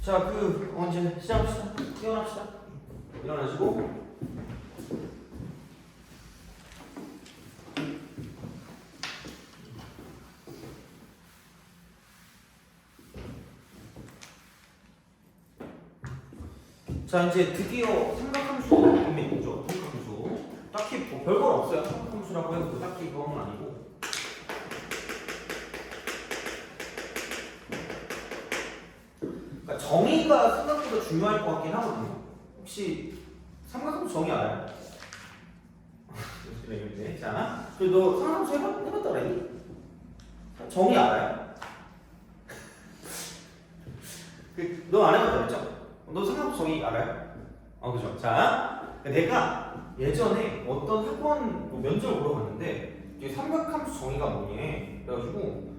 자, 언제 시작합시다. 일어납시다. 일어나시고. 자, 이제 드디어 삼각함수 인맥이죠. 삼각함수. 딱히 뭐 별거 없어요. 삼각함수라고 해도 딱히 그건 아니고. 그러니까 정의가 생각보다 중요할 것 같긴 하거든요. 혹시 삼각함수 정의 알아요? 자, 너 삼각함수 해봤다 그랬니? 정의 알아요? 너 안 해봤다 그랬죠? 너 삼각함수 정의 알아요? 그죠. 자, 내가 예전에 어떤 학원 면접을 보러 갔는데 이게 삼각함수 정의가 뭐니? 그래가지고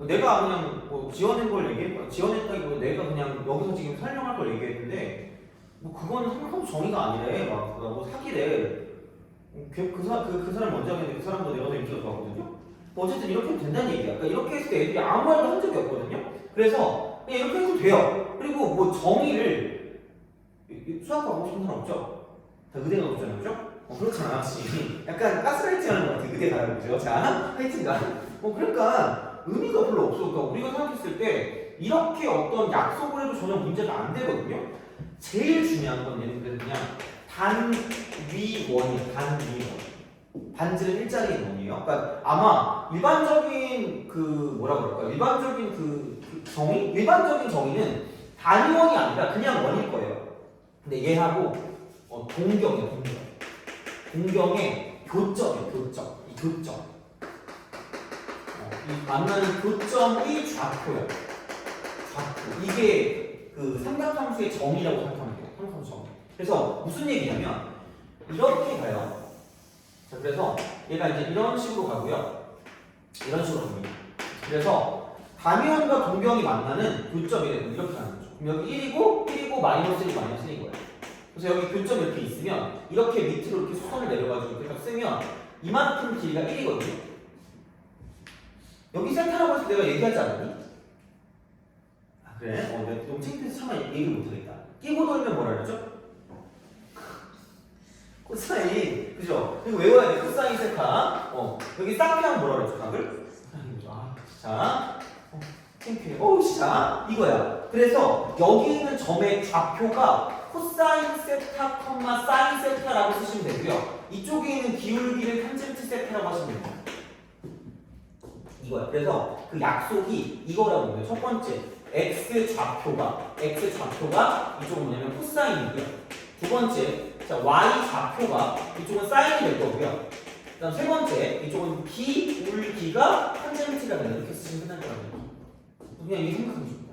내가 그냥 뭐 지어낸 걸 지어냈다기보다 내가 그냥 여기서 지금 설명할 걸 얘기했는데 뭐 그건 삼각함수 정의가 아니래. 뭐 사기래. 그 사람 먼저 하는데 그 사람도 내가 더 인기가 좋았거든요. 어쨌든 이렇게 해도 된다는 얘기야. 그러니까 이렇게 했을 때 애들이 아무 말도 한 적이 없거든요. 그래서 그냥 이렇게 해도 돼요. 그리고 뭐 정의를 수학과 하고 싶은 사람 없죠? 다 의대 가고 싶잖아요, 그죠? 그렇잖아. 약간 가스라이팅 하는 것 같아. 의대 가요, 그죠? 자, 하여튼간 그러니까 의미가 별로 없어. 그러니까 우리가 생각했을 때 이렇게 어떤 약속을 해도 전혀 문제가 안 되거든요. 제일 중요한 건 얘는 그냥 단위원이에요. 단위원. 반지름 일자리의 원이에요. 그러니까 아마 일반적인 뭐라 그럴까요? 일반적인 정의? 일반적인 정의는 단위원이 아니라 그냥 원일 거예요. 근데 얘하고 동경이에요. 동경의 교점이에요. 이 교점. 이 만나는 교점이 좌표예요. 좌표. 이게 삼각함수의 정의라고 생각하면 돼요. 삼각함수 정의. 그래서 무슨 얘기냐면 이렇게 가요. 자, 그래서 얘가 이제 이런 식으로 가고요. 이런 식으로 갑니다. 그래서 단위원과 동경이 만나는 교점이 이렇게 가는 거죠. 그럼 여기 1이고 마이너스 1, 마이너스 1인 거예요. 그래서 여기 교점이 이렇게 있으면 이렇게 밑으로 이렇게 수선을 내려가지고 이렇게 쓰면 이만큼 길이가 1이거든요. 여기 센터라고 해서 내가 얘기하지 않았니? 그래? 내가 너무 창피해서 차마 얘기를 못하겠다. 끼고 돌면 뭐라 그러죠? 코사인, 그죠? 이거 외워야 돼. 코사인 세타. 여기 쌍피하면 뭐라 그랬죠? 각을? 자, 창피해. 진짜 이거야. 그래서 여기 있는 점의 좌표가 코사인 세타, 사인 세타라고 쓰시면 되고요. 이쪽에 있는 기울기를 탄젠트 세타라고 하시면 됩니다. 이거야. 그래서 그 약속이 이거라고 해요. 첫 번째, x 좌표가 이쪽은 뭐냐면 코사인이고요. 두 번째, 자, y 좌표가 이쪽은 사인이 될 거고요. 그다음 세 번째, 이쪽은 기울기가 탄젠트가 되는 이렇게 쓰시면 끝날 거라고요. 그냥 이게 생각하십니다.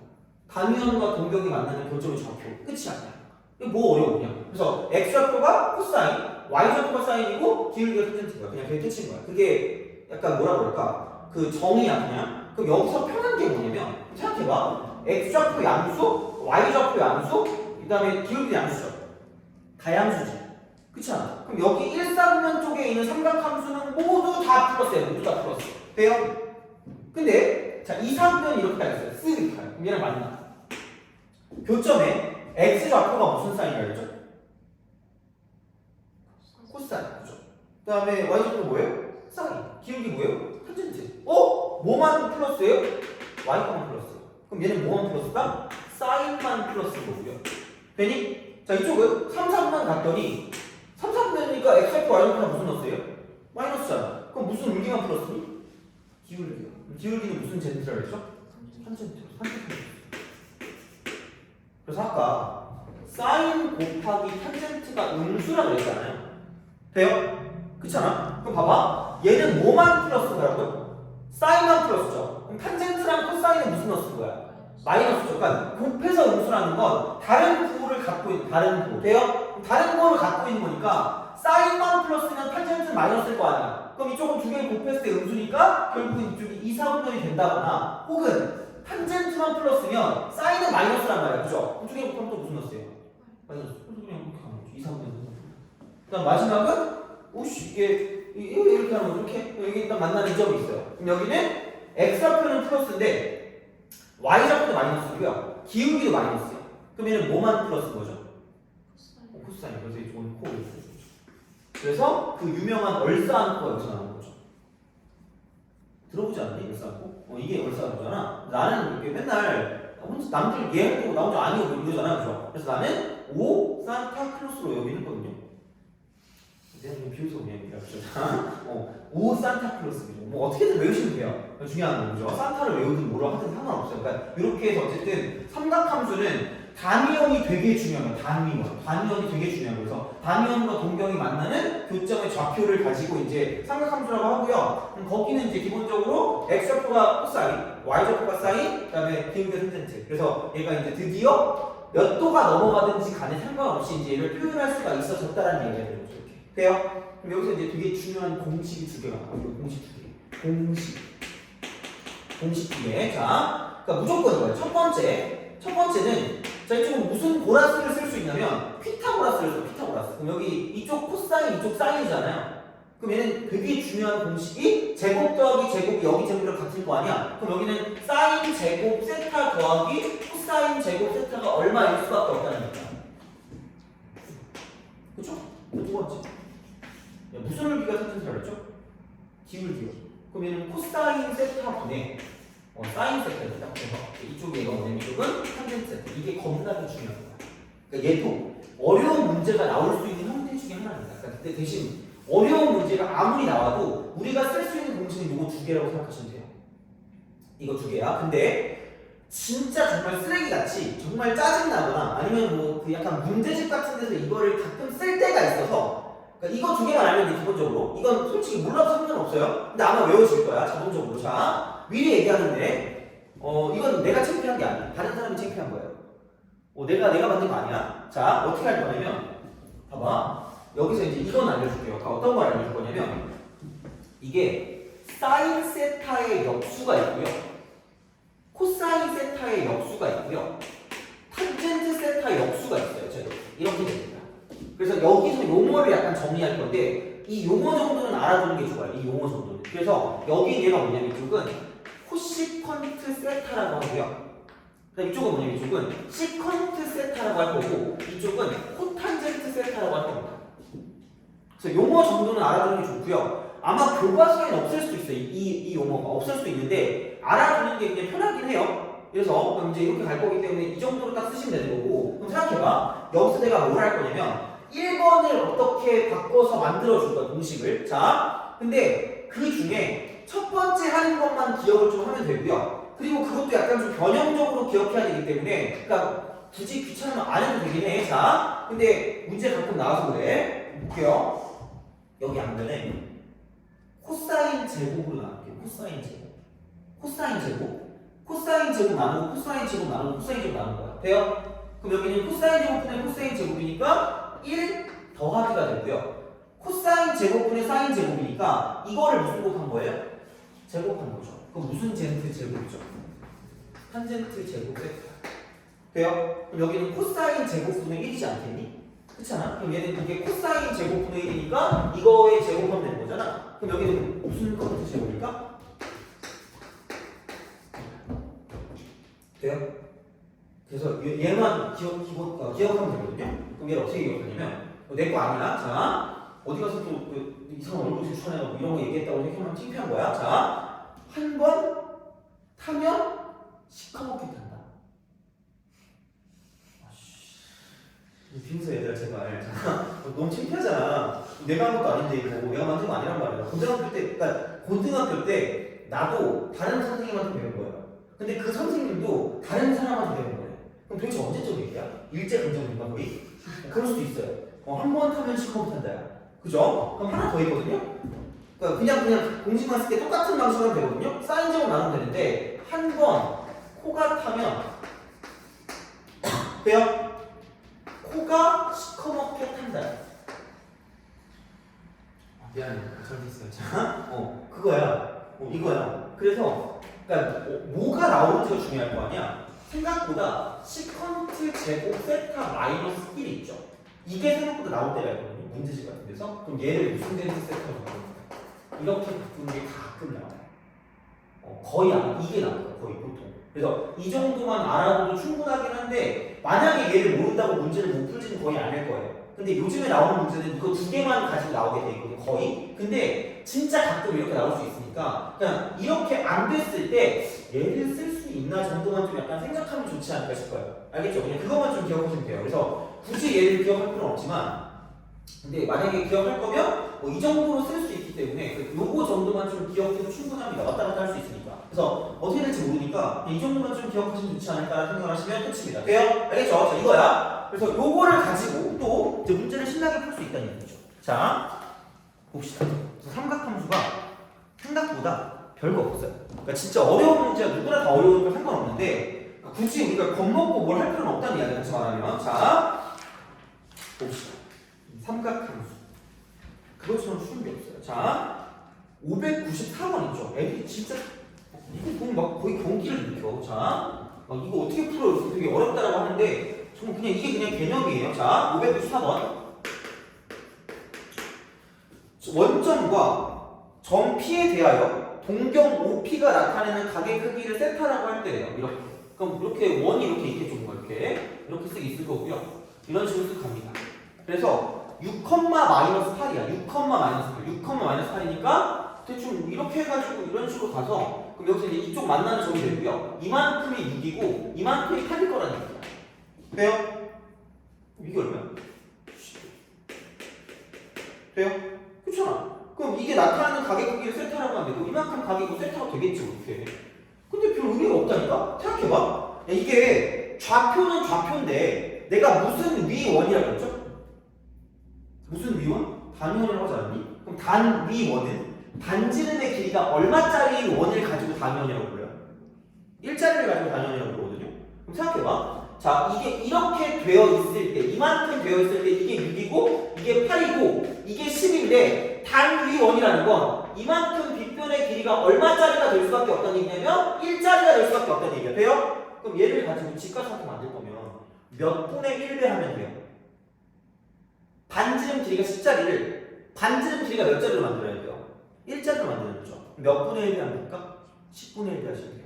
단위원과 동경이 만나는 교점의 좌표 끝이야. 이게 뭐 어려워 그냥. 그래서 x 좌표가 코사인, y 좌표가 사인이고 기울기가 탄젠트가 그냥 그게 끝인 거야. 그게 약간 뭐라 그럴까? 정의야 그냥. 그럼 여기서 편한 게 뭐냐면 생각해봐. x 좌표 양수, y 좌표 양수, 그다음에 기울기 양수죠. 다양수지. 그렇지 않아? 그럼 여기 일사분면 쪽에 있는 삼각함수는 모두 다 플러스예요. 모두 다 플러스. 돼요? 근데 자, 2, 3면 이렇게 다 있어요. 쓱 가요. 그럼 얘랑 만나. 교점에 x 좌표가 무슨 사인이라고 했죠? 코사인. 그죠? 그 다음에 y 좌표는 뭐예요? 사인. 기울기 뭐예요? 탄젠트. 뭐만 플러스예요? y만 플러스. 그럼 얘는 뭐만 플러스다? 사인만 플러스인 거고요. 되니? 자, 이쪽은 3, 3만 갔더니 3, 3면이니까 x좌표 y좌표가 무슨 넣었어요? 마이너스잖아. 그럼 무슨 울기만 플러스니? 기울기요. 기울기는 무슨 젠트라고 했죠? 탄젠트. 그래서 아까 사인 곱하기 탄젠트가 음수라고 했잖아요. 돼요? 그렇잖아? 그럼 봐봐. 얘는 뭐만 플러스더라고요? 사인만 플러스죠. 그럼 탄젠트랑 코사인은 무슨 넣었을 거야? 마이너스죠. 그러니까 곱해서 음수라는 건 다른 부호를 갖고 있는 다른 부호. 돼요? 다른 부호를 갖고 있는 거니까 사인만 플러스면 탄젠트는 마이너스일 거 아니야. 그럼 이쪽은 두 개를 곱했을 때 음수니까 결국은 이쪽이 2, 4분면이 된다거나 혹은 탄젠트만 플러스면 사인은 마이너스란 말이야. 그죠? 두 개 곱하면 또 무슨 넣었어요? 마이너스. 그냥 이렇게 하는 거죠. 2, 4분면. 그 다음 마지막은 오씨 이게 이렇게 하는 거죠. 이렇게 여기 일단 만나는 이 점이 있어요. 그럼 여기는 x좌표는 플러스인데 y좌표도 마이너스고요. 기울기도 마이너스예요. 그럼 얘는 뭐만 플러스 거죠? 코사인. 그래서 이쪽은 코 이렇게 쓰죠. 그래서 그 유명한 얼싸안코가 여기서 나오는 거죠. 들어보지 않니? 얼싸안코? 이게 얼싸안코잖아. 나는 이렇게 맨날 혼자 남들 얘기하고 나 혼자 아니고 이러잖아. 그죠? 그래서 나는 오 산타클로스로 여기 했거든요. 내가 좀 비웃어 그냥 얘기합시다. 오 산타클로스. 뭐 어떻게든 외우시면 돼요. 중요한 건 거죠. 산타를 외우든 뭐라 하든 상관없어요. 그러니까 이렇게 해서 어쨌든 삼각함수는 단위원이 되게 중요해요. 단위원이 되게 중요해요. 그래서 단위원과 동경이 만나는 교점의 좌표를 가지고 이제 삼각함수라고 하고요. 거기는 이제 기본적으로 x좌표가 코사인, y좌표가 사인, 그다음에 기울기가 탄젠트. 그래서 얘가 이제 드디어 몇 도가 넘어가든지 간에 상관없이 이제 얘를 표현할 수가 있어졌다라는 얘기가 되는 거죠. 이렇게. 돼요? 그럼 여기서 이제 되게 중요한 공식이 두 개가 나와요. 공식 두 개. 공식 두 개. 자, 그러니까 무조건 이거예요. 첫 번째는 자, 이쪽은 무슨 보라스를 쓸 수 있냐면 피타고라스를 써요. 피타고라스. 그럼 여기 이쪽 코사인, 이쪽 사인이잖아요. 그럼 얘는 되게 중요한 공식이 제곱 더하기 제곱이 여기 제곱이랑 같은 거 아니야? 그럼 여기는 사인 제곱 세타 더하기 코사인 제곱 세타가 얼마일 수밖에 없다는 거야. 그쵸? 두 번째. 무슨 기가 탄젠트라 그랬죠? 기울기요. 그럼 얘는 코사인 세타 분의 사인 세타입니다. 그래서 이쪽에 얘가 뭐냐면 이쪽은 탄젠트 세타. 이게 겁나게 중요한 거야. 그러니까 얘도 어려운 문제가 나올 수 있는 형태 중에 하나입니다. 그러니까 근데 대신 어려운 문제가 아무리 나와도 우리가 쓸 수 있는 공식은 이거 두 개라고 생각하시면 돼요. 이거 두 개야. 근데 진짜 정말 쓰레기같이 정말 짜증나거나 아니면 뭐 그 약간 문제집 같은 데서 이거를 가끔 쓸 때가 있어서 그러니까 이거 두 개만 알면 돼. 기본적으로 이건 솔직히 몰라도 상관없어요. 근데 아마 외워질 거야 자동적으로. 자, 미리 얘기하는데 이건 내가 창피한 게 아니야. 다른 사람이 창피한 거예요. 내가 만든 거 아니야. 자, 어떻게 할 거냐면 봐봐. 여기서 이제 이건 알려줄게요. 어떤 걸 알려줄 거냐면 이게 사인 세타의 역수가 있고요, 코사인 세타의 역수가 있고요, 탄젠트 세타의 역수가 있어요. 제가 이렇게 됩니다. 그래서 여기서 용어를 약간 정리할 건데 이 용어 정도는 알아두는 게 좋아요. 이 용어 정도는. 그래서 여기 얘가 뭐냐면 이쪽은 코시컨트 세타라고 하고요. 그다음 이쪽은 뭐냐면 이쪽은 시컨트 세타라고 할 거고 이쪽은 코탄젠트 세타라고 할 겁니다. 그래서 용어 정도는 알아두는 게 좋고요. 아마 교과서에는 없을 수도 있어요. 이 용어가 없을 수도 있는데 알아두는 게 그냥 편하긴 해요. 그래서 그럼 이제 이렇게 갈 거기 때문에 이 정도로 딱 쓰시면 되는 거고. 그럼 생각해봐. 여기서 내가 뭘 할 거냐면 1번을 어떻게 바꿔서 만들어줄 거야, 공식을. 자, 근데 그 중에 첫 번째 하는 것만 기억을 좀 하면 되고요. 그리고 그것도 약간 좀 변형적으로 기억해야 되기 때문에 그러니까 굳이 귀찮으면 안 해도 되긴 해. 자, 근데 문제 가끔 나와서 그래. 볼게요. 여기 안면에 코사인 제곱으로 나눌게요. 코사인 제곱 나누고 코사인 제곱 나누고 코사인 제곱 나누는 거야. 돼요? 그럼 여기는 코사인 제곱분의 코사인 제곱이니까 1 더하기가 되고요. 코사인 제곱분의 사인 제곱이니까 이거를 무슨 곱한 거예요? 제곱한 거죠. 그럼 무슨 젠트 제곱이죠? 탄젠트 제곱 세타. 돼요? 그럼 여기는 코사인 제곱분의 1이지 않겠니? 그렇잖아? 그럼 얘는 이게 코사인 제곱분의 1이니까 이거에 제곱하면 되는 거잖아. 그럼 여기는 무슨 컨트 제곱일까? 돼요? 그래서 얘만 기억하면 되거든요? 그럼 얘를 어떻게 기억하냐면 내 거 아니야? 자, 어디 가서 또 이상한 얼굴 추천해가지고 이런 거 얘기했다고 생각하면 창피한 거야. 자, 한 번 타면 시커멓게 탄다. 빙수 얘들아 제발. 너무 창피하잖아. 내가 한 것도 아닌데 이거 내가 만든 거 아니란 말이야. 고등학교 때 나도 다른 선생님한테 배운 거야. 근데 그 선생님도 다른 사람한테 배운 거예요. 그럼 도대체 언제적 얘기야? 일제강점기인가 거의? 그럴 수도 있어요. 한 번 타면 시커멓게 탄다야. 그죠? 그럼 하나 더 있거든요? 그러니까 그냥 공식만 쓸 때 똑같은 방식으로 하면 되거든요? 사인 제곱 나누면 되는데 한 번 코가 타면 돼요? 코가 시커멓게 탄다. 미안해. 잘못했어요. 자, 그거야. 이거야. 그래서 그러니까 뭐가 나오는지가 중요할 거 아니야. 생각보다 시컨트 제곱 세타 마이너스 1이 있죠. 이게 생각보다 나올 때가 있거든요. 문제집 같은 데서. 그럼 얘를 무슨 젠트 세타로 바꾸는 이렇게 바꾸는 게 가끔 나와요. 거의 안, 이게 나와요. 거의 보통. 그래서 이 정도만 알아도 충분하긴 한데 만약에 얘를 모른다고 문제를 못 풀지는 거의 않을 거예요. 근데 요즘에 나오는 문제는 이거 두 개만 가지고 나오게 돼 있거든요. 거의. 근데 진짜 가끔 이렇게 나올 수 있으니까 그냥 이렇게 안 됐을 때 얘를 쓸 수 있나 정도만 좀 약간 생각하면 좋지 않을까 싶어요. 알겠죠? 그냥 그것만 좀 기억하시면 돼요. 그래서 굳이 얘를 기억할 필요는 없지만 근데 만약에 기억할 거면 뭐 이 정도로 쓸 수 있기 때문에 요거 정도만 좀 기억해도 충분합니다. 왔다 갔다 할 수 있으니까. 그래서 어떻게 될지 모르니까 이 정도만 좀 기억하시면 좋지 않을까라는 생각을 하시면 끝입니다. 돼요? 알겠죠? 자, 이거야. 그래서 요거를 가지고 또 이제 문제를 신나게 풀 수 있다는 얘기죠. 자, 봅시다. 삼각함수가 생각보다 별거 없어요. 그러니까 진짜 어려운 문제야 누구나 다 어려운 건 상관없는데 굳이 우리가 겁먹고 뭘 할 필요는 없다는 이야기를 같이 말하면 자, 봅시다. 삼각함수. 그것처럼 쉬운 게 없어요. 자, 594번 있죠. 애들이 진짜 이거 보면 막 거의 경기를 느껴. 자, 막 이거 어떻게 풀어? 되게 어렵다라고 하는데 정말 그냥 이게 그냥 개념이에요. 자, 594번. 원점과 점 P에 대하여 동경 OP가 나타내는 각의 크기를 세타라고 할 때예요. 이렇게. 그럼 이렇게 원이 이렇게 있겠죠. 뭔가 이렇게 쓰기 있을 거고요. 이런 식으로 쓱 갑니다. 그래서 6,-8이야. 6,-8이니까 대충 이렇게 해가지고 이런 식으로 가서 그럼 여기서 이제 이쪽 만나는 점이 되고요. 이만큼이 6이고 이만큼이 8일 거라는 얘기야. 돼요? 이게 얼마야? 돼요? 그렇잖아. 그럼 이게 나타나는 가격 크기를 세타라고 하면 되고 이만큼 가격이 세타가 되겠지 이렇게. 근데 별 의미가 없다니까? 생각해봐. 야, 이게 좌표는 좌표인데 내가 무슨 위원이라고 했죠? 무슨 위원? 단위원이라고 하지 않았니? 그럼 단위원은 반지름의 길이가 얼마짜리 원을 가지고 단위원이라고 불러요? 1짜리를 가지고 단위원이라고 부르거든요. 그럼 생각해봐. 자, 이게 이렇게 되어 있을 때, 이만큼 되어 있을 때 이게 6이고 이게 8이고 이게 10인데 단위원이라는 건 이만큼 빗변의 길이가 얼마짜리가 될 수밖에 없다는 얘기냐면 1짜리가 될 수밖에 없다는 얘기야. 돼요? 그럼 얘를 가지고 직각삼각 만들 거면 몇 분의 1배 하면 돼요? 반지름 길이가 10짜리를 반지름 길이가 몇 짜리로 만들어야 돼요? 1짜리로 만드는 거죠. 몇 분의 1배 하면 될까? 10분의 1배 하시면 돼요.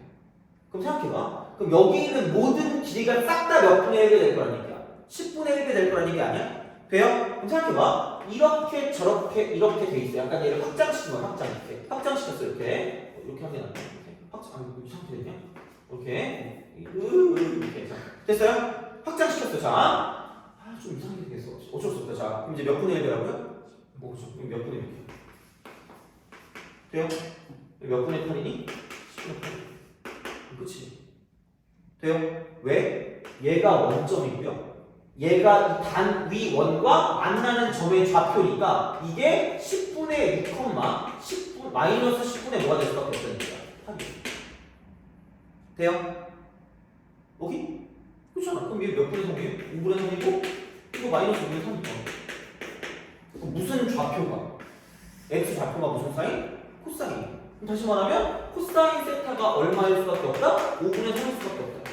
그럼 생각해봐. 그럼 여기 있는 모든 길이가 싹 다 몇 분의 1배 될 거라는 얘기야? 10분의 1배 될 거라는 얘기 아니야? 돼요? 그럼 생각해봐. 이렇게 저렇게 이렇게 돼 있어요. 약간 얘를 확장시킨 거야. 확장시켰어. 이렇게 하면 되나? 이 상태 되냐? 이렇게 됐어요? 확장시켰어. 자. 좀 이상하게 되겠어. 어쩔 수 없다. 자, 그럼 이제 몇 분의 1배라고요? 그럼 몇 분의 1배? 돼요? 몇 분의 8이니? 10분의 8. 그치? 돼요? 왜? 얘가 원점이고요. 얘가 이 단위 원과 만나는 점의 좌표니까 이게 10분의 6, 10분, 마이너스 10분의 뭐가 될 수밖에 없다는 거야. 8이. 돼요? 오케이? 그렇잖아. 그럼 얘 몇 분의 3이에요? 5분의 3이고 이거 마이너스 5분의 3이니까 무슨 좌표가? x 좌표가 무슨 사인? 코사인. 그럼 다시 말하면 코사인 세타가 얼마일 수밖에 없다? 5분의 3일 수밖에 없다.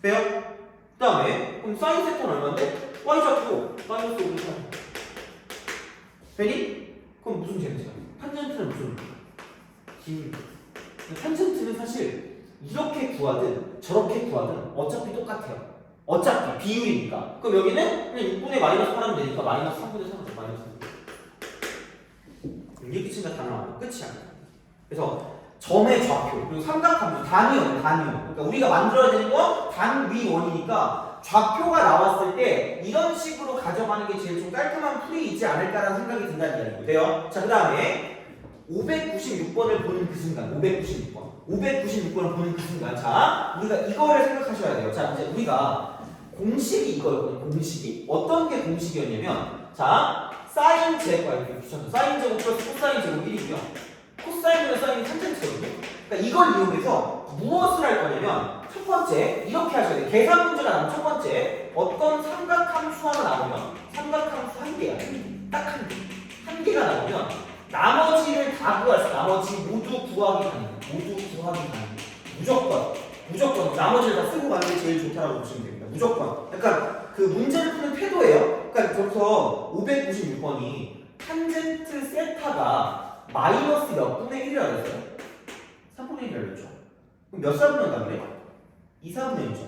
돼요? 그 다음에 그럼 사인 세타는 얼마인데? y 좌표 마이너스 5분의 3. 되니? 그럼 무슨 재미야? 탄젠트는 무슨 긴. 탄젠트는 사실 이렇게 구하든 저렇게 구하든 어차피 똑같아요. 어차피 비율이니까. 그럼 여기는 그냥 6분의 마이너스 8하면 되니까 마이너스 3분의 3하죠. 마이너스 3. 이렇게 치면 다 나와요. 끝이야. 그래서 점의 좌표 그리고 삼각함수 단위원. 그러니까 우리가 만들어야 되는 건 단위원이니까 좌표가 나왔을 때 이런 식으로 가져가는 게 제일 좀 깔끔한 풀이이지 않을까라는 생각이 든다는 이야기고 돼요. 자, 그 다음에 596번을 보는 그 순간 596번을 보는 그 순간 자, 우리가 이거를 생각하셔야 돼요. 자, 이제 우리가 공식이 이거였거든요. 공식이 어떤 게 공식이었냐면 자, 사인 제곱 사인 제곱 플러스 코사인 제곱 1이고요. 코사인이나 사인이 탄젠트거든요. 그러니까 이걸 이용해서 무엇을 할 거냐면 첫 번째 이렇게 하셔야 돼요. 계산 문제가 나오면 첫 번째 어떤 삼각함수 하나 나오면 삼각함수 한 개야. 딱 한 개가 나오면 나머지를 다 구할 수 있어요. 나머지 모두 구하기 가능. 무조건 나머지를 다 쓰고 가는 게 제일 좋다라고 보시면 됩니다. 무조건. 약간 그 문제를 푸는 태도예요. 그러니까 저기서 596번이 탄젠트 세타가 마이너스 몇 분의 1이라고 했어요? 3분의 1이라고 했죠. 그럼 몇 사분면가 그래? 2, 4분의 1죠.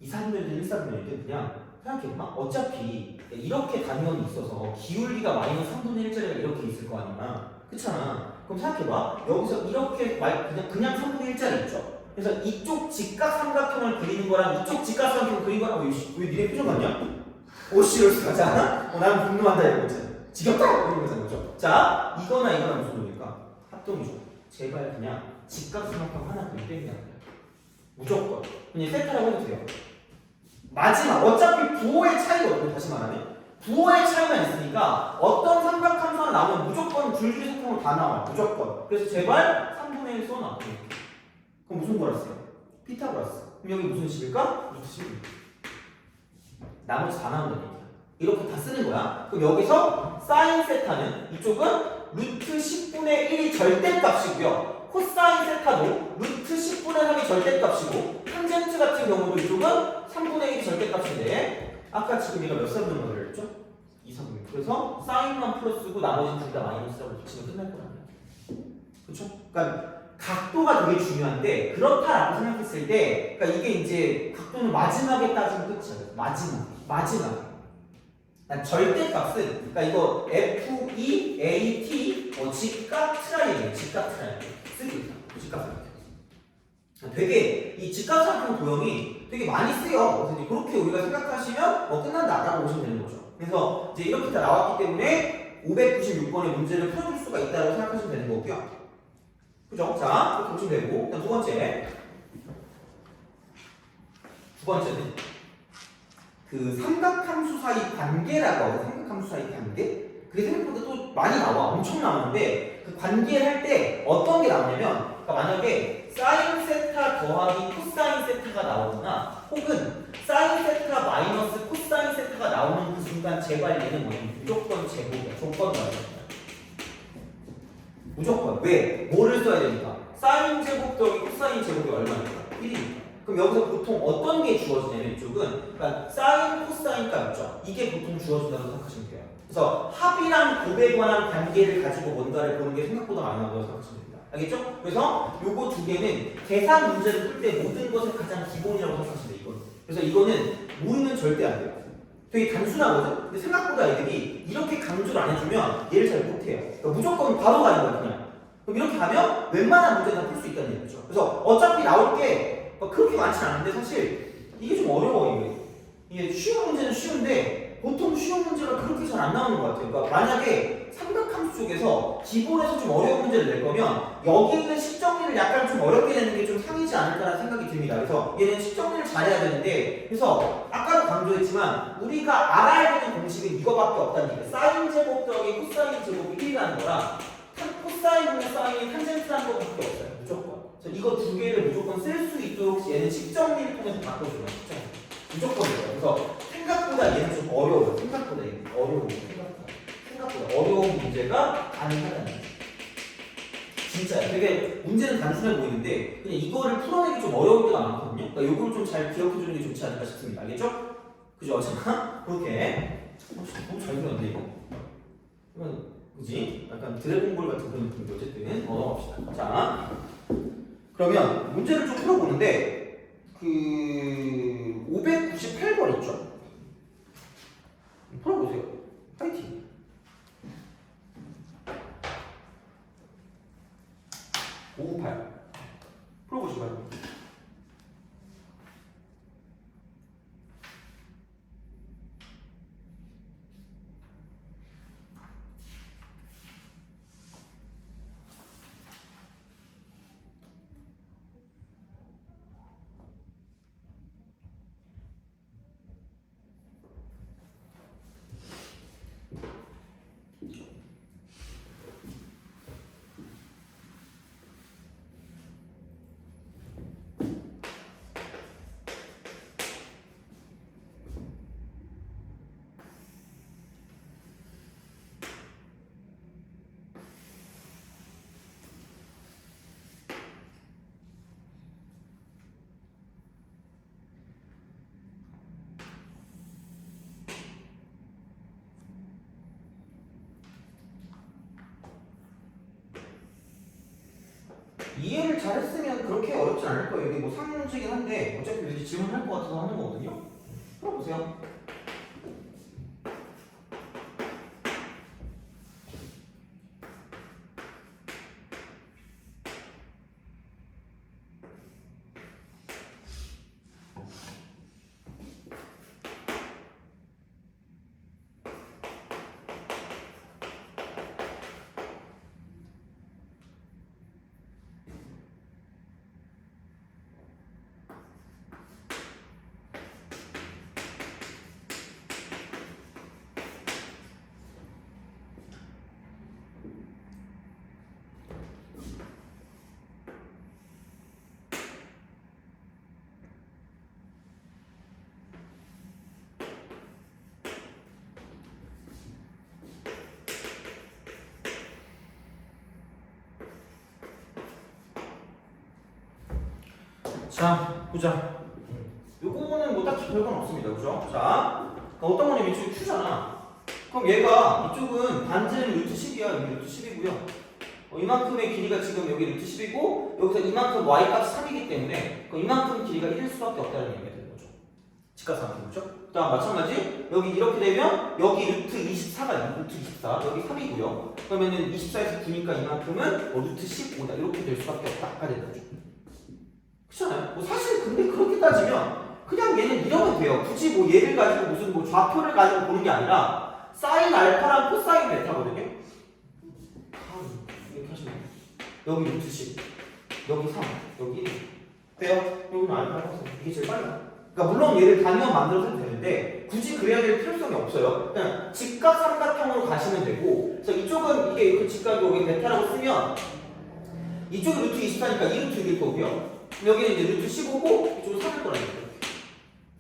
2, 4분의 1은 1, 4분의 1은 그냥 생각해봐. 어차피 이렇게 단위원이 있어서 기울기가 마이너스 3분의 1짜리가 이렇게 있을 거 아니야. 그렇잖아. 그럼 생각해봐. 여기서 이렇게 그냥 3분의 1짜리 있죠. 그래서 이쪽 직각 삼각형을 그리는 거랑 이쪽 직각 삼각형을 그리는 거랑 왜 니네 표정 같냐? 오씨로스 가자. 나는 분노한다 이거 있잖아. 지겹다 이런 거잖아. 그죠? 자, 이거나 이거나 무슨 논리일까? 합동이죠. 제발 그냥 직각 삼각형 하나 그리면 돼. 무조건. 그냥 세타라고 해도 돼요. 마지막 어차피 부호의 차이거든요. 다시 말하면 부호의 차이가 있으니까 어떤 삼각함수가 나오면 무조건 줄줄이 삼각형으로 다 나와요. 무조건. 그래서 제발 3분의 1 써놔. 그럼 무슨 거라어요? 피타고라스. 그럼 여기 무슨 식일까? 루트 10. 나머지 다 나온다는 얘기야. 이렇게 다 쓰는 거야. 그럼 여기서 사인 세타는 이쪽은 루트 10분의 1이 절대값이고요. 코사인 세타도 루트 10분의 3이 절대값이고 탄젠트 같은 경우도 이쪽은 3분의 1이 절대값인데 아까 지금 얘가 몇 사분의 말을 했죠? 2, 4분의 그래서 사인만 플러스고 나머지는 둘 다 마이너스라고 붙이면 끝날 거란 말이야. 그쵸? 그러니까 각도가 되게 중요한데 그렇다라고 생각했을 때 그러니까 이게 이제 각도는 마지막에 따지면 끝이야. 마지막에. 절대값은 그러니까 이거 F2, AT 직각 트라이앵글 직각 쓰기 직각 삼각형. 되게 이 직각 삼각형 도형이 되게 많이 쓰여. 그래서 이제 그렇게 우리가 생각하시면 끝난다라고 보시면 되는 거죠. 그래서 이제 이렇게 다 나왔기 때문에 596번의 문제를 풀어줄 수가 있다고 생각하시면 되는 거고요. 그죠? 자, 그렇게 보시면 되고 일단 두 번째는 그 삼각함수 사이 관계라고 하죠. 삼각함수 사이 관계? 그게 생각보다 또 많이 나와. 엄청 나오는데 그 관계를 할 때 어떤 게 나오냐면 그러니까 만약에 사인 세타 더하기 코사인 세타가 나오거나 혹은 사인 세타 마이너스 코사인 세타가 나오는 그 순간 제발 얘는 뭐냐면 무조건 제곱이야. 조건이 나와야 됩니다. 무조건. 왜? 뭐를 써야 되니까? 사인 제곱 더하기 코사인 제곱이 얼마입니까? 1이니까. 그럼 여기서 보통 어떤 게 주어지냐면 이쪽은 그러니까 사인, 코사인 값이죠. 이게 보통 주어진다고 생각하시면 돼요. 그래서 합이랑 곱에 관한 관계를 가지고 뭔가를 보는 게 생각보다 많이 나온다고 생각하시면 됩니다. 알겠죠? 그래서 요거 두 개는 계산 문제를 풀 때 모든 것의 가장 기본이라고 생각하시면 돼요. 이거는. 그래서 이거는 모르면 절대 안 돼요. 되게 단순하거든? 근데 생각보다 애들이 이렇게 강조를 안 해주면 얘를 잘 못해요. 그러니까 무조건 바로 가는 거야 그냥. 그럼 이렇게 가면 웬만한 문제는 다 풀 수 있다는 얘기죠. 그래서 어차피 나올 게 그렇게 많진 않은데 사실 이게 좀 어려워. 이게 쉬운 문제는 쉬운데 보통 쉬운 문제가 그렇게 잘 안 나오는 것 같아요. 그러니까 만약에 삼각함수 쪽에서 기본에서 좀 어려운 문제를 낼 거면 여기 있는 식정리를 약간 좀 어렵게 내는 게 좀 상이지 않을까라는 생각이 듭니다. 그래서 얘는 식정리를 잘해야 되는데 그래서 아까도 강조했지만 우리가 알아야 되는 공식은 이거밖에 없다는 얘기예요. 사인 제곱 더하기 코사인 제곱이 1이라는 거랑 코사인분의 사인이 탄젠트라는 것밖에 없어요. 무조건. 그래서 이거 두 개를 무조건 쓸 수 있도록 얘는 식정리를 통해서 바꿔줘요. 식정리. 무조건이에요. 그래서 생각보다 얘는 좀 어려워요. 생각보다 어려운 문제가 가능하다는 거죠. 진짜 되게 문제는 단순해 보이는데 그냥 이거를 풀어내기 좀 어려운 때가 많거든요. 그러니까 이걸 좀 잘 기억해 주는 게 좋지 않을까 싶습니다. 알겠죠? 그죠? 자, 그렇게 너무 잘 그렸네 이거. 이건 그지? 약간 드래곤볼 같은 그런 느낌인데 어쨌든 넘어갑시다. 자, 그러면 문제를 좀 풀어보는데 그 598번 있죠? 풀어보세요. 파이팅. 598 풀어보시고요. 않을 거예요. 이게 뭐 상문제긴 한데 어차피 이제 질문할 것 같아서 하는 거거든요. 풀어보세요. 자, 보자. 요거는 뭐 딱히 별건 없습니다. 그죠? 자, 어떤 거냐면 이쪽이 Q잖아. 그럼 얘가 이쪽은 반지름 루트 10이야. 여기 루트 10이고요. 이만큼의 길이가 지금 여기 루트 10이고 여기서 이만큼 y값이 3이기 때문에 이만큼 길이가 1일 수밖에 없다는 얘기가 되는 거죠. 직각삼각형 그죠? 그다음 마찬가지 여기 이렇게 되면 여기 루트 24가 루트 24 여기 3이고요. 그러면은 24에서 9니까 이만큼은 루트 15다 이렇게 될 수밖에 없다가 되는 거죠. 그렇잖아요. 뭐 사실 근데 그렇게 따지면 그냥 얘는 이러면 돼요. 굳이 뭐 얘를 가지고 무슨 뭐 좌표를 가지고 보는 게 아니라 사인 알파랑 코사인 베타거든요. 이렇게 하시면 돼요. 여기 루트 10, 여기 3, 여기 1. 어때요? 여기는 알파랑 코사인. 이게 제일 빨라요. 그러니까 물론 얘를 단위만 만들어서 해도 되는데 굳이 그래야 될 필요성이 없어요. 그냥 직각삼각형으로 가시면 되고 그래서 이쪽은 이게 그 직각이 여기 베타라고 쓰면 이쪽이 루트 24니까 2루트 6일 거고요. 여기는 이제 루트 15고 이쪽은 3일 거라는 얘기죠.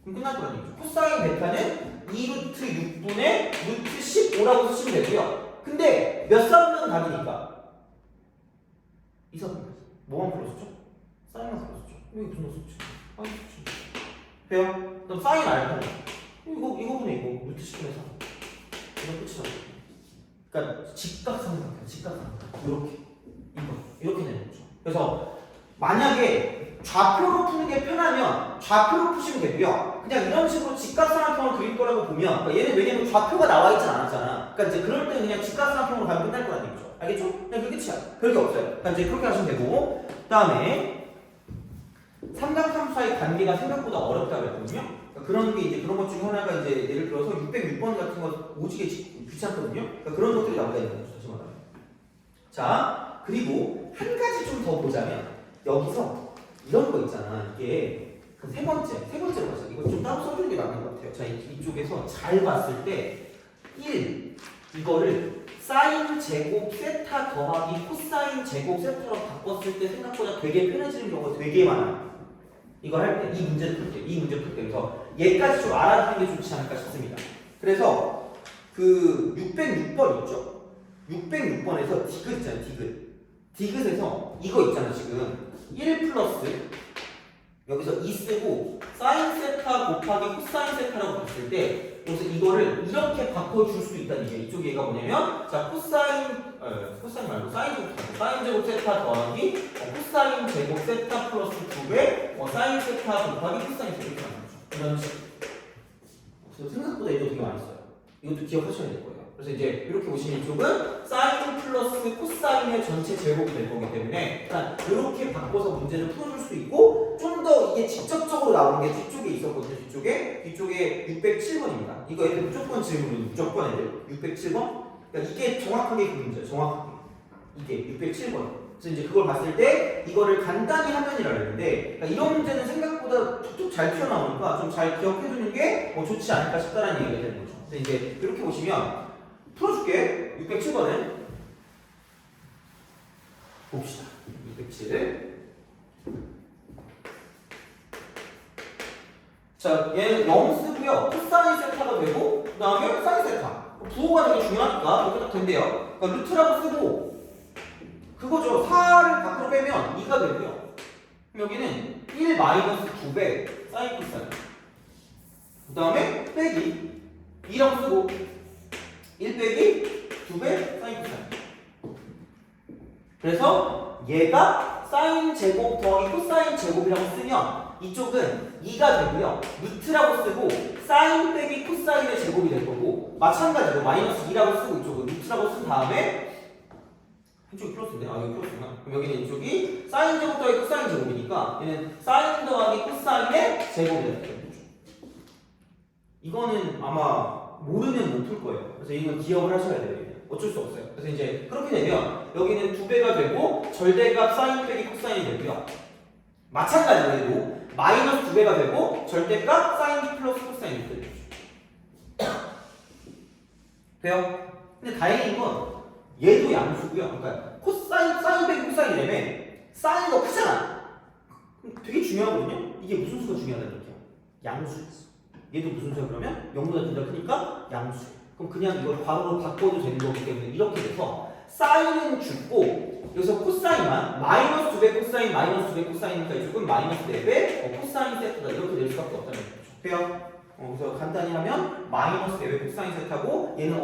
그럼 끝날 거라는 얘기죠. 코사인 베타는 2루트 6분의 루트 15라고 쓰시면 되고요. 근데 몇 사분면 답이니까? 2사분면. 뭐만 풀었었죠? 사인만 풀었었죠. 이거 무슨 넣었었죠? 사인 풀었죠. 돼요? 그럼 사인 알파. 이거분의 이거 루트 10분의 3. 이거 끝이잖아. 그러니까 직각삼각형, 직각삼각형. 이렇게 되는 거죠. 그래서 만약에 좌표로 푸는 게 편하면 좌표로 푸시면 되고요. 그냥 이런 식으로 직각삼각형을 그릴 거라고 보면 그러니까 얘는 왜냐면 좌표가 나와 있진 않았잖아. 그러니까 이제 그럴 때는 그냥 직각삼각형으로 가면 끝날 거라는 얘기죠. 알겠죠? 그냥 그게 끝이야. 별게 없어요. 그러니까 이제 그렇게 하시면 되고 그다음에 삼각함 사이 관계가 생각보다 어렵다고 했거든요. 그러니까 그런 게 이제 그런 것 중에 하나가 이제 예를 들어서 606번 같은 거 오지게 귀찮거든요. 그러니까 그런 것들이 나오게 되는 거죠. 다시 말하면. 자, 그리고 한 가지 좀 더 보자면 여기서 이런 거 있잖아. 이게 그 세 번째로 가자. 이거 좀 따로 써주는 게 맞는 것 같아요. 자, 이쪽에서 잘 봤을 때 1, 이거를 사인 제곱 세타 더하기 코사인 제곱 세타로 바꿨을 때 생각보다 되게 편해지는 경우가 되게 많아요. 이거 할 때, 이 문제 풀 때, 그래서 얘까지 좀 알아두는 게 좋지 않을까 싶습니다. 그래서 그 606번 있죠? 606번에서 디귿 있잖아요, 디귿에서 이거 있잖아, 지금. 1 플러스, 여기서 2 쓰고, 사인 세타 곱하기 코사인 세타라고 봤을 때, 여기서 이거를 이렇게 바꿔줄 수 있다는 얘기예요. 이쪽 얘가 뭐냐면, 자, 코사인 말고 사인 제곱 세타 더하기, 코사인 제곱 세타 플러스 2배, 사인 세타 곱하기 코사인 세타 이렇게 나누죠. 이런 식으로. 생각보다 이거 되게 많이 써요. 이것도 기억하셔야 될 거예요. 그래서 이제 이렇게 보시면 이쪽은 사인 플러스 코사인의 전체 제곱이 될 거기 때문에 일단 이렇게 바꿔서 문제를 풀어줄 수 있고 좀 더 이게 직접적으로 나오는 게 뒤쪽에 있었거든요. 뒤쪽에 607번입니다. 이거 애들 무조건 질문이 무조건 애들 607번. 그러니까 이게 정확하게 그 문제예요. 정확하게 이게 607번. 그래서 이제 그걸 봤을 때 이거를 간단히 하면이라 했는데 그러니까 이런 문제는 생각보다 툭툭 잘 튀어나오니까 좀 잘 기억해두는 게 좋지 않을까 싶다라는 얘기가 되는 거죠. 그래서 이제 이렇게 보시면 풀어줄게. 607번은 봅시다. 607. 자, 얘는 0 쓰고요. 코사인 세타가 되고 그 다음에 사인 세타. 부호가 되게 중요하니까 이렇게 딱 된대요. 그러니까 루트라고 쓰고 그거죠. 4를 밖으로 빼면 2가 되고요. 여기는 1 마이너스 9배 사인 코사인. 그 다음에 빼기 2라고 쓰고 1 빼기 2배 사인 코사인. 그래서 얘가 사인 제곱 더하기 코사인 제곱이라고 쓰면 이쪽은 2가 되고요. 루트라고 쓰고 사인 빼기 코사인의 제곱이 될 거고 마찬가지로 마이너스 2라고 쓰고 이쪽은 루트라고 쓴 다음에 한쪽이 플러스인데? 아 여기 플러스구나. 그럼 여기는 이쪽이 사인 제곱 더하기 코사인 제곱이니까 얘는 사인 더하기 코사인의 제곱이 될 거예요. 이거는 아마 모르면 못 풀 거예요. 그래서 이건 기억을 하셔야 돼요. 어쩔 수 없어요. 그래서 이제 그렇게 되면 여기는 2배가 되고 절대값 사인 빼기 코사인이 되고요. 마찬가지로 해도 마이너스 2배가 되고 절대값 사인 플러스 코사인이 되죠. 돼요? 근데 다행인 건 얘도 양수고요. 그러니까 코사인, 사인 빼기 코사인이라면 사인이 더 크잖아. 되게 중요하거든요. 이게 무슨 수가 중요하다는 얘기야? 양수. 얘도 무슨 수야 그러면? 0보다 둘 다 크니까 양수. 그럼 그냥 이걸 괄호로 바꿔도 되는 거기 때문에 이렇게 돼서 사인은 죽고 여기서 코사인만 마이너스 2배 코사인 마이너스 2배 코사인이니까 이쪽은 마이너스 4배 코사인 세트다 이렇게 될 수밖에 없다는 거죠. 돼요? 그래서 간단히 하면 마이너스 4배 코사인 세트하고 얘는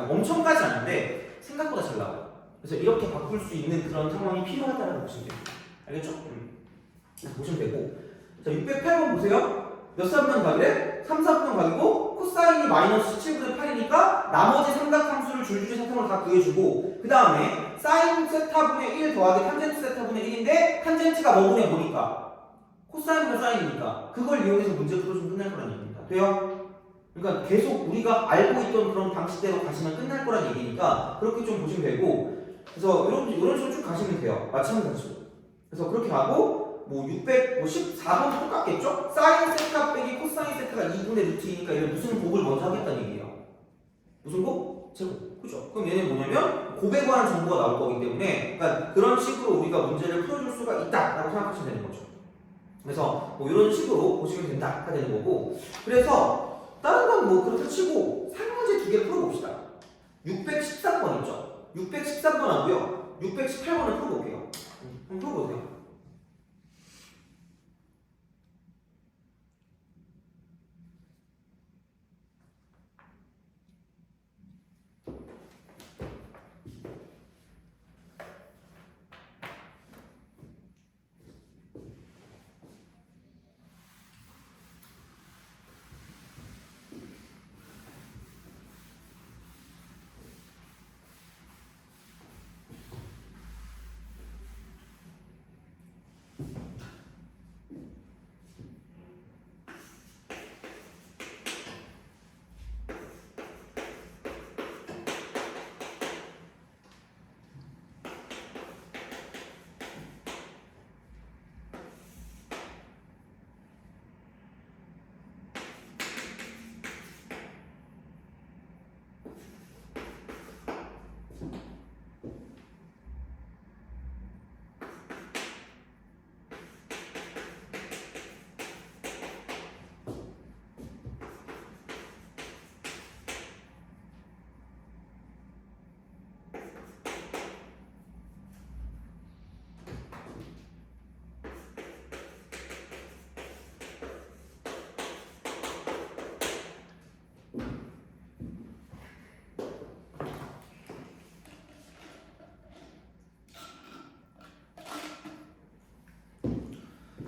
엄청까지 아닌데 생각보다 잘 나와요. 그래서 이렇게 바꿀 수 있는 그런 상황이 필요하다고 보시면 됩니다. 알겠죠? 보시면 되고 자 608번 보세요. 몇 사분면 각이래? 3, 4분면 각이고 코사인이 마이너스 17분의 8이니까 나머지 삼각함수를 줄줄이 사탕으로 다 구해주고 그 다음에 사인 세타분의 1 더하기 탄젠트 세타분의 1인데 탄젠트가 뭐분의 뭐니까? 코사인분의 사인이니까 그걸 이용해서 문제 풀어주면 끝날 거란 얘기입니다. 돼요? 그러니까 계속 우리가 알고 있던 그런 방식대로 가시면 끝날 거란 얘기니까 그렇게 좀 보시면 되고 그래서 이런 식으로 쭉 가시면 돼요. 마찬가지로. 그래서 그렇게 가고 뭐 614번도 똑같겠죠? 사인 세타 빼기 코사인 세타가 2분의 루트이니까 얘는 무슨 곱을 먼저 하겠다는 얘기예요. 무슨 곱? 제곱. 그죠? 그럼 얘는 뭐냐면 곱에 관한 정보가 나올 거기 때문에 그러니까 그런 식으로 우리가 문제를 풀어줄 수가 있다라고 생각하시면 되는 거죠. 그래서 뭐 이런 식으로 보시면 된다가 되는 거고 그래서 다른 건 뭐 그렇다 치고 상문제 두 개 풀어봅시다. 613번 있죠? 613번 하고요. 618번을 풀어볼게요. 한번 풀어보세요.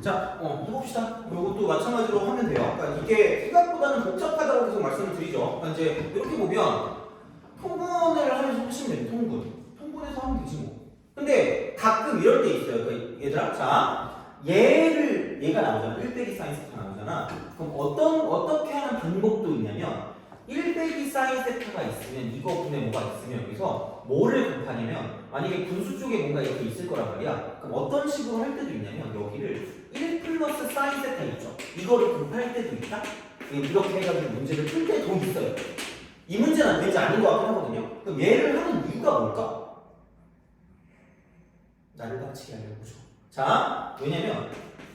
자, 해봅시다. 이것도 마찬가지로 하면 돼요. 그러니까 이게 생각보다는 복잡하다고 계속 말씀을 드리죠. 그러니까 이제 이렇게 보면 통분을 하면서 하시면 돼요. 통분해서 하면 되지 뭐. 근데 가끔 이럴 때 있어요. 그러니까 얘들아, 자, 얘가 나오잖아. 1 빼기 사인 세타가 나오잖아. 그럼 어떻게 하는 방법도 있냐면 1 빼기 사인 세타가 있으면 이거 분에 뭐가 있으면 여기서 뭐를 곱하냐면 만약에 분수 쪽에 뭔가 이렇게 있을 거란 말이야. 그럼 어떤 식으로 할 때도 있냐면 여기를 1 플러스 사인 세타 있죠. 이거를 곱할 때도 있다. 이렇게 해가지고 문제를 풀 때도 있어요. 이 문제는 왠지 아닌 것 같긴 하거든요. 그럼 얘를 하는 이유가 뭘까? 나를 빡치게 알려보죠. 자, 왜냐면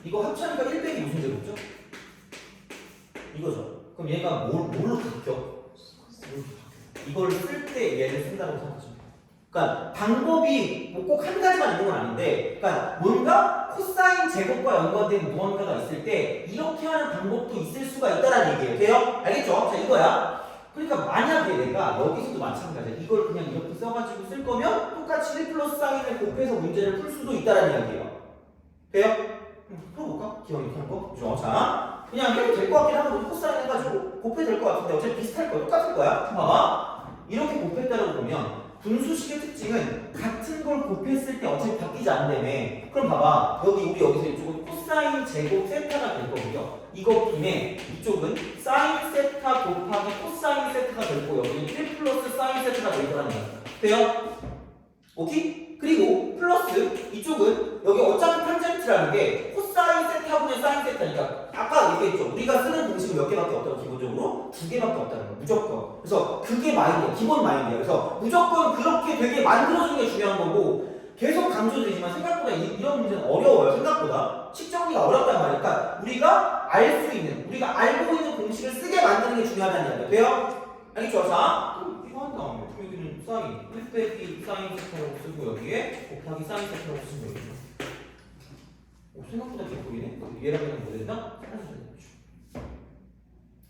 이거 합치니까 1 빼기 무슨 제곱죠? 이거죠. 그럼 얘가 뭘로 바뀌어? 이걸 쓸 때 얘를 쓴다고 생각하시면 돼요. 그러니까 방법이 뭐 꼭 한 가지만 있는 건 아닌데, 그러니까 뭔가 코사인 제곱과 연관된 무언가가 있을 때 이렇게 하는 방법도 있을 수가 있다는 얘기예요. 돼요? 알겠죠? 자, 이거야. 그러니까 만약에 내가 여기서도 마찬가지야. 이걸 그냥 이렇게 써가지고 쓸 거면 똑같이 1 플러스 사인을 곱해서 문제를 풀 수도 있다는 이야기예요. 돼요? 풀어볼까? 기왕 이렇게 한 거? 그죠? 자, 그냥 해도 될 것 같긴 하거든. 코사인 해가지고 곱해도 될 것 같은데 어차피 비슷할 거야. 똑같을 거야. 봐봐. 이렇게 곱했다고 보면 분수식의 특징은 같은 걸 곱했을 때 어차피 바뀌지 않는다며. 그럼 봐봐. 우리 여기서 이쪽은 코사인 제곱 세타가 될 거고요. 이거 김에 이쪽은 사인 세타 곱하기 코사인 세타가 될 거고 여기는 1 플러스 사인 세타가 될 거라는 거야. 돼요? 오케이? 그리고 플러스 이쪽은 여기 어차피 탄젠트라는 게 코사인 세타분의 사인 세타니까 아까 얘기했죠. 우리가 쓰는 공식은 몇 개밖에 없다고 기본적으로 2개밖에 없다는 거야. 무조건. 그래서 그게 마인드야. 기본 마인드야. 그래서 무조건 그렇게 되게 만들어주는 게 중요한 거고 계속 강조되지만 생각보다 이런 문제는 어려워요. 생각보다. 식정리가 어렵단 말이야. 그러니까 우리가 알 수 있는, 우리가 알고 있는 공식을 쓰게 만드는 게 중요하다는 이야기야. 돼요? 알겠죠? 자, 이거 한 다음에 여기는 사인 1 빼기 사인 세타라고 쓰고 여기에 곱하기 사인 세타라고 쓰면 되겠죠. 생각보다 개꿀이네. 얘랑 얘랑 뭐 됐나?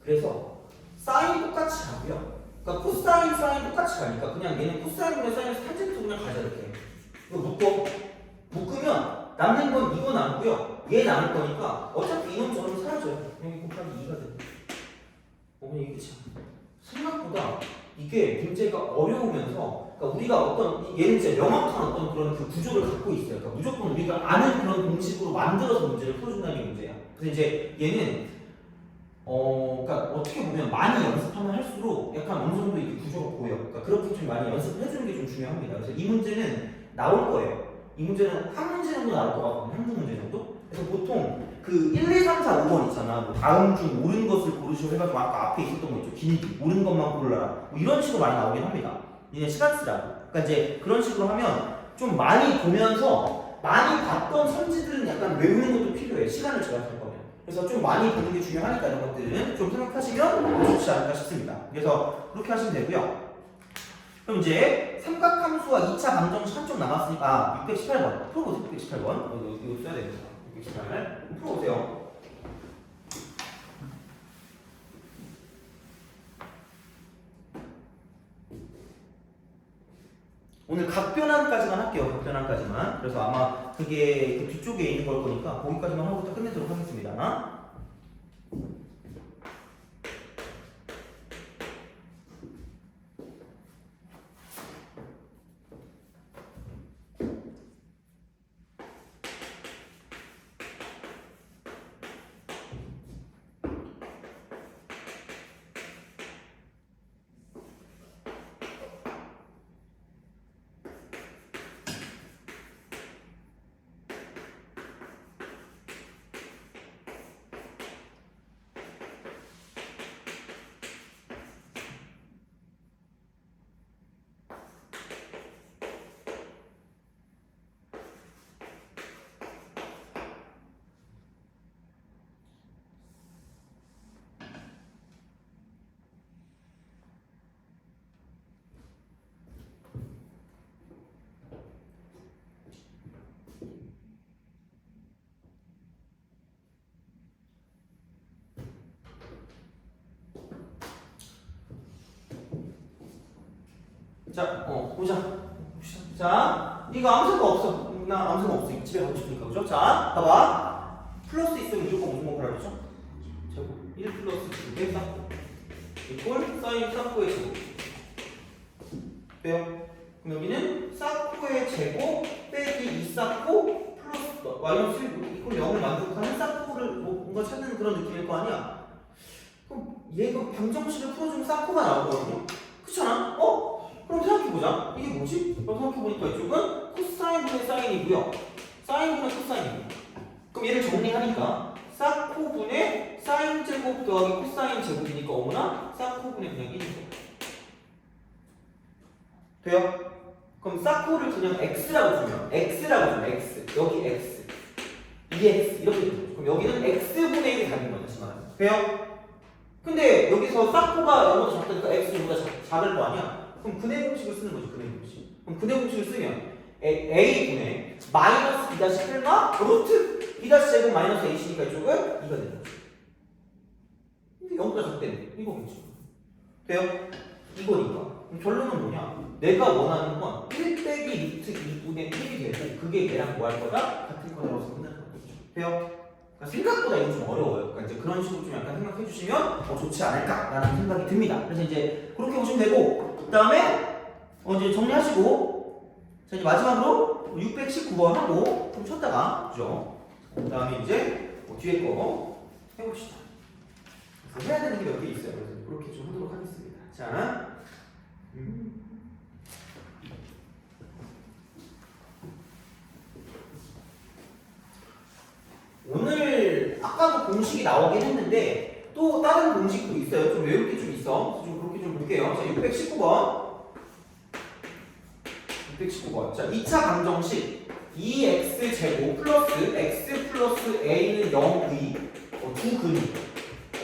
그래서 사인 똑같이 가고요. 그러니까 코사인 사인 똑같이 가니까 그냥 얘는 코사인분의 사인에서 탄젠트 그냥 가자 이렇게. 이거 묶으면 남는 건 이거 남고요. 얘 남을 거니까 어차피 이놈 저놈 사라져요. 여기 곱하기 2가 돼요. 어머니 이게 참 생각보다 이게 문제가 어려우면서 그러니까 우리가 어떤 얘는 진짜 명확한 어떤 그런 그 구조를 갖고 있어요. 그러니까 무조건 우리가 아는 그런 공식으로 만들어서 문제를 풀어준다는 게 문제야. 그래서 이제 얘는 그러니까 어떻게 보면 많이 연습하면 할수록 약간 어느 정도 이게 구조가 보여. 그러니까 그렇게 좀 많이 연습을 해주는 게 좀 중요합니다. 그래서 이 문제는 나올 거예요. 이 문제는 한 문제 정도 나올 것 같거든요. 한두 문제 정도. 그래서 보통 그 1, 2, 3, 4, 5번 있잖아. 뭐 다음 중 옳은 것을 고르시오 해가지고 아까 앞에 있었던 거 있죠. 길기 옳은 것만 고르라. 뭐 이런 식으로 많이 나오긴 합니다. 얘네 시간 쓰라고. 그러니까 이제 그런 식으로 하면 좀 많이 보면서 많이 봤던 선지들은 약간 외우는 것도 필요해. 시간을 절약할 거면. 그래서 좀 많이 보는 게 중요하니까 이런 것들은 좀 생각하시면 좋지 않을까 싶습니다. 그래서 그렇게 하시면 되고요. 그럼 이제 삼각함수와 2차 방정식 한쪽 남았으니까 618번 풀어보세요. 618번 이거 써야 됩니다. 618 풀어보세요. 오늘 각변환까지만 할게요. 각변환까지만. 그래서 아마 그게 그 뒤쪽에 있는 걸 거니까 거기까지만 하고 다 끝내도록 하겠습니다. 자, 보자. 자, 이거 아무 생각 없어. 나 아무 생각 없어. 집에 가고 싶으니까, 그죠? 자, 봐봐. 플러스 있으면 무조건 무슨 먹으라 그랬죠? 제곱. 1 플러스 2개 쌓고. 이꼴 사인 쌓고의 제곱. 돼요? 그럼 여기는 쌓고의 제곱 빼기 2 쌓고 플러스 마이너스 1 이꼴 0을 만족하는 쌓고를 뭔가 찾는 그런 느낌일 거 아니야? 그럼 얘가 방정식을 풀어주면 쌓고가 나오거든요? 그렇잖아? 그럼 생각해보자. 이게 뭐지? 그럼 생각해보니까 이쪽은 코사인분의 사인이고요. 사인분의 코사인이고요. 그럼 얘를 정리하니까 사코분의 사인 제곱 더하기 코사인 제곱이니까 어머나 사코분의 그냥 1이죠. 돼요? 그럼 사코를 그냥 x라고 주면 x 여기 x 이게 x 이렇게 되는 거죠. 그럼 여기는 x분의 1이 답인 거죠. 지금 돼요? 근데 여기서 사코가 영어도 작다니까 x보다 작을 거 아니야? 그럼 근의 공식을 쓰는 거죠. 근의 공식. 그럼 근의 공식을 쓰면 a분의 마이너스 b 다시 풀마 루트 b 다시 제곱 마이너스 a시니까 이쪽은 2가 되는 거죠. 근데 0보다 작대는 이거겠죠. 돼요? 이거니까. 그럼 결론은 뭐냐? 내가 원하는 건 1 빼기 루트 2분의 1이 되고 그게 얘랑 뭐 할 거다? 같은 거라고 생각하는 거죠. 돼요? 그러니까 생각보다 이거 좀 어려워요. 그러니까 이제 그런 식으로 좀 약간 생각해 주시면 좋지 않을까라는 생각이 듭니다. 그래서 이제 그렇게 보시면 되고, 그 다음에 이제 정리하시고, 자 이제 마지막으로 619번 하고 좀 쳤다가, 그죠? 그 다음에 이제 뒤에 거 해봅시다. 그래서 해야 되는 게 몇 개 있어요. 그래서 그렇게 좀 하도록 하겠습니다. 자, 오늘 아까도 공식이 나오긴 했는데 또 다른 공식도 있어요. 좀 외울 게 좀 있어. 좀 그렇게 좀 볼게요. 자, 619번. 619번. 자, 2차 방정식 2x제곱 플러스 x 플러스 a는 0의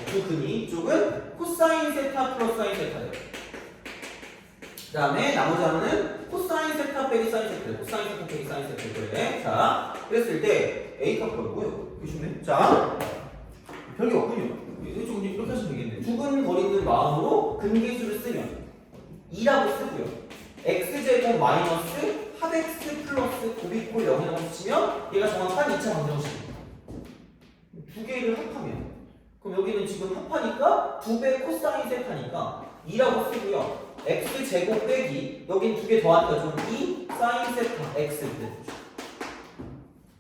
두 근이 이쪽은 코사인 세타 플러스 사인 세타예요. 그 다음에 나머지 하나는 코사인 세타 빼기 사인 세타, 코사인 세타 빼기 사인 세타. 그래. 자, 그랬을 때 a 값 뭐예요? 보시면 자, 별게 없군요. 이쪽 이렇게 하시면 되겠네. 두근거리는 마음으로 근계수를 쓰면 2라고 쓰고요. x제곱 마이너스 합x 플러스 곱이꼴 0이라고 쓰시면 얘가 정확한 2차 방정식입니다. 두 개를 합하면, 그럼 여기는 지금 합하니까 2배 코사인 세타니까 2라고 쓰고요. x제곱 빼기 여긴 두 개 더하니까 좀 2 사인 세타 x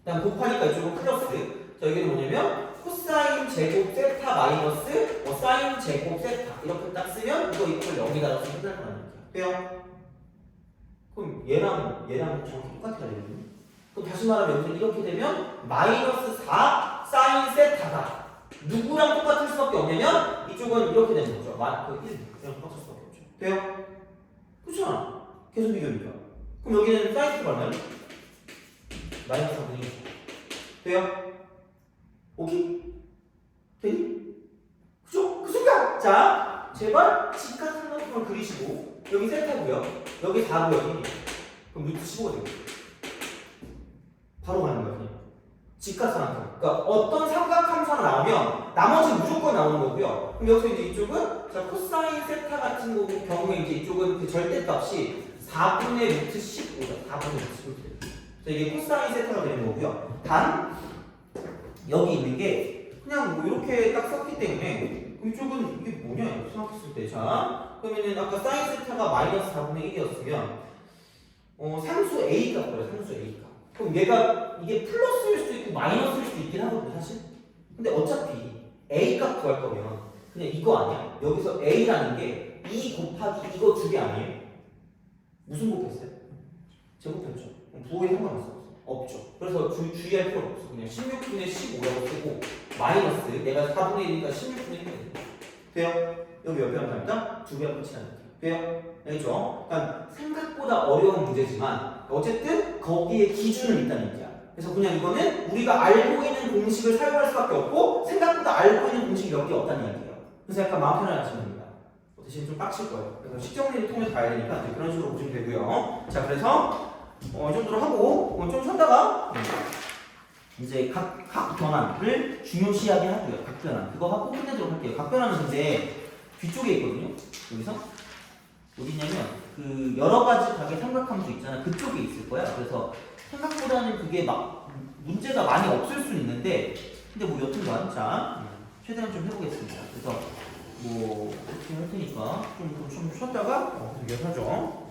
그다음 곱하니까 이쪽은 플러스. 자, 여기는 뭐냐면 코사인 제곱 세타 마이너스 사인 제곱 세타 이렇게 딱 쓰면 이거 이퀄 0이다라고 쓰면 끝날 거라는 거예요. 돼요? 그럼 얘랑 정확히 똑같아야 되거든요. 그럼 다시 말하면 여기서 이렇게 되면 마이너스 4 사인 세타다. 누구랑 똑같을 수밖에 없냐면 이쪽은 이렇게 되는 거죠. 그 1이랑 똑같을 수밖에 없죠. 돼요? 그렇잖아. 계속 비교니까. 그럼 여기는 사인 세타가 얼마요? 마이너스 4분의 1. 돼요? 오케이? 되니? 그죠? 그 순간! 자, 제발 직각 삼각형을 그리시고 여기 세타고요. 여기 4고요. 그럼 루트 15가 되겠죠. 바로 가는 거예요. 그냥. 직각 삼각형. 그러니까 어떤 삼각함수가 나오면 나머지는 무조건 나오는 거고요. 그럼 여기서 이제 이쪽은 자, 코사인 세타 같은 경우에 이제 이쪽은 그 절대값이 4분의 루트 15죠. 4분의 루트 15. 자, 이게 코사인 세타가 되는 거고요. 단 여기 있는 게 그냥 뭐 이렇게 딱 썼기 때문에 이쪽은 이게 뭐냐 이렇게 생각했을 때, 자 그러면은 아까 사인 세타가 마이너스 4분의 1이었으면 상수 a 값이에요. 상수 a 값. 그럼 얘가 이게 플러스일 수도 있고 마이너스일 수도 있긴 하거든요, 사실. 근데 어차피 a 값 구할 거면 그냥 이거 아니야? 여기서 a라는 게 2 곱하기 이거 두 개 아니에요? 무슨 곱했어요? 제곱했죠. 부호에 상관없어. 없죠. 그래서 주의할 필요가 없어. 그냥 16분의 15라고 쓰고 마이너스 내가 4분의 1이니까 16분의 1이거든요. 돼요? 여기 옆에 한다니까 두 개가 붙이는 거예요. 돼요? 알겠죠? 그러니까 생각보다 어려운 문제지만 어쨌든 거기에 기준은 있다는 얘기야. 그래서 그냥 이거는 우리가 알고 있는 공식을 사용할 수밖에 없고 생각보다 알고 있는 공식이 몇 개 없다는 얘기예요. 그래서 약간 마음 편하게 하시면 됩니다. 대신 좀 빡칠 거예요. 그래서 식정리를 통해서 가야 되니까 이제 그런 식으로 보시면 되고요. 자, 그래서 이 정도로 하고 좀 쉬었다가 이제 각 변환을 중요시하게 하고요. 각 변환 그거 하고 끝내도록 할게요. 각 변환은 근데 뒤쪽에 있거든요. 여기서 어디 있냐면 그 여러 가지 각의 삼각함수 있잖아. 그쪽에 있을 거야. 그래서 생각보다는 그게 막 문제가 많이 없을 수는 있는데 근데 뭐 여튼간 자 최대한 좀 해보겠습니다. 그래서 뭐 이렇게 할 테니까 좀 쉬었다가 연습하죠.